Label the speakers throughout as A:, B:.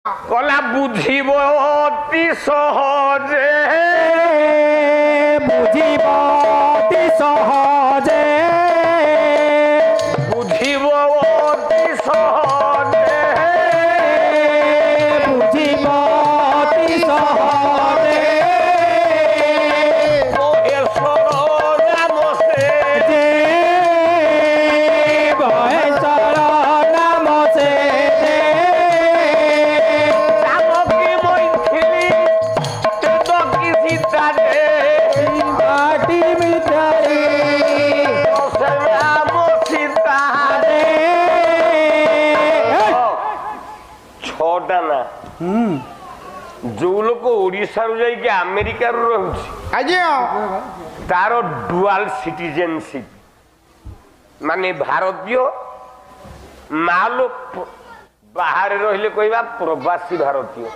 A: কলা বুঝিব অতি সহজে
B: বুঝিব অতি সহজে
A: বুঝিব অতি সহজে
B: বুঝিব অতি সহজে
A: মহেশ্বর নাম সে
B: যে মহেশ্বর নাম সে
A: রামকে মৈথিলি তেদকি সীতারে
B: মাটি মিটারি
A: রাম সীতারে ছটা না ଯୋଉ ଲୋକ ଓଡିଶାରୁ ଯାଇକି ଆମେରିକାରୁ ରହୁଛି
B: ଆଜ୍ଞା
A: ତାର ଡୁଆଲ ସିଟିଜେନସିପ ମାନେ ଭାରତୀୟ ମାଲ ବାହାରେ ରହିଲେ କହିବା ପ୍ରବାସୀ ଭାରତୀୟ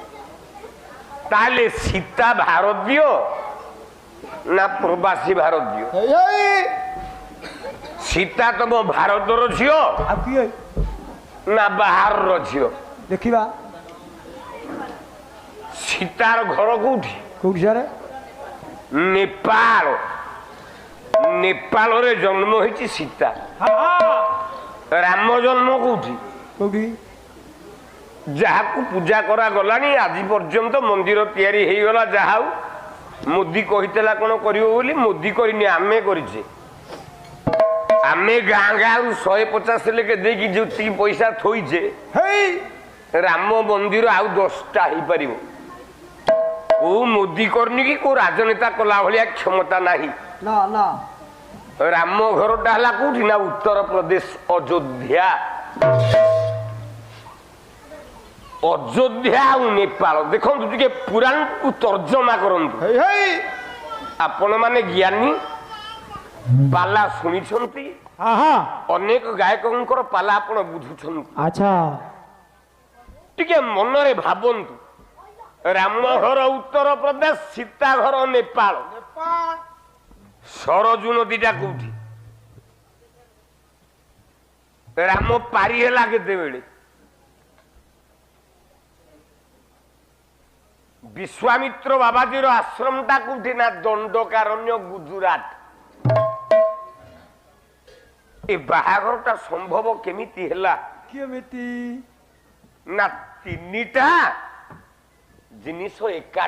A: ତାହେଲେ ସୀତା ଭାରତୀୟ ନା ପ୍ରବାସୀ ଭାରତୀୟ ସୀତା ତମ ଭାରତର ଝିଅ
B: ଆଉ କିଏ
A: ନା ବାହାରର ଝିଅ
B: ଦେଖିବା
A: ସୀତାର ଘର କୋଉଠି
B: କୋଉଠି ସାରେ
A: ନେପାଳ ନେପାଳରେ ଜନ୍ମ ହେଇଛି ସୀତା ରାମ ଜନ୍ମ କୋଉଠି
B: କୋଉଠି
A: ଯାହାକୁ ପୂଜା କରାଗଲାଣି ଆଜି ପର୍ଯ୍ୟନ୍ତ ମନ୍ଦିର ତିଆରି ହେଇଗଲା ଯାହା ହଉ ମୋଦି କହିଥିଲା କଣ କରିବ ବୋଲି ମୋଦି କରିନି ଆମେ କରିଛେ ଆମେ ଗାଁ ଗାଁ 150 ଲେଖେ ଦେଇକି ଯେତିକି ପଇସା ଥୋଇଛେ
B: ହେଇ
A: ରାମ ମନ୍ଦିର ଆଉ 10ଟା ହେଇପାରିବ କୋଉ ମୋଦି କରିନି କି କୋଉ ରାଜନେତା କଲା ଭଳିଆ କ୍ଷମତା ନାହିଁ
B: ନା ନା
A: ରାମ ଘରଟା ହେଲା କୋଉଠି ନା ଉତ୍ତର ପ୍ରଦେଶ ଅଯୋଧ୍ୟା ଅଯୋଧ୍ୟା ଆଉ ନେପାଳ ଦେଖନ୍ତୁ ଟିକେ ପୁରାଣକୁ ତର୍ଜମା କରନ୍ତୁ
B: ହେଇ ହେଇ
A: ଆପଣ ମାନେ ଜ୍ଞାନୀ ପାଲା ଶୁଣିଛନ୍ତି
B: ଆହା
A: ଅନେକ ଗାୟକଙ୍କର ପାଲା ଆପଣ ବୁଝୁଛନ୍ତି
B: ଆଚ୍ଛା
A: ଟିକେ ମନରେ ଭାବନ୍ତୁ ରାମ ଘର ଉତ୍ତର ପ୍ରଦେଶ ସୀତା ଘର ନେପାଳ ସରଜୁ ନଦୀଟା କୋଉଠି ରାମ ପାରି ହେଲା କେତେବେଳେ ବିଶ୍ୱାମିତ୍ର ବାବାଜୀର ଆଶ୍ରମଟା କୋଉଠି ନା ଦଣ୍ଡକାରଣ୍ୟ ଗୁଜୁରାଟ ଏ ବାହାଘରଟା ସମ୍ଭବ କେମିତି ହେଲା
B: କେମିତି
A: ନା ତିନିଟା ଜିନିଷ ଏକା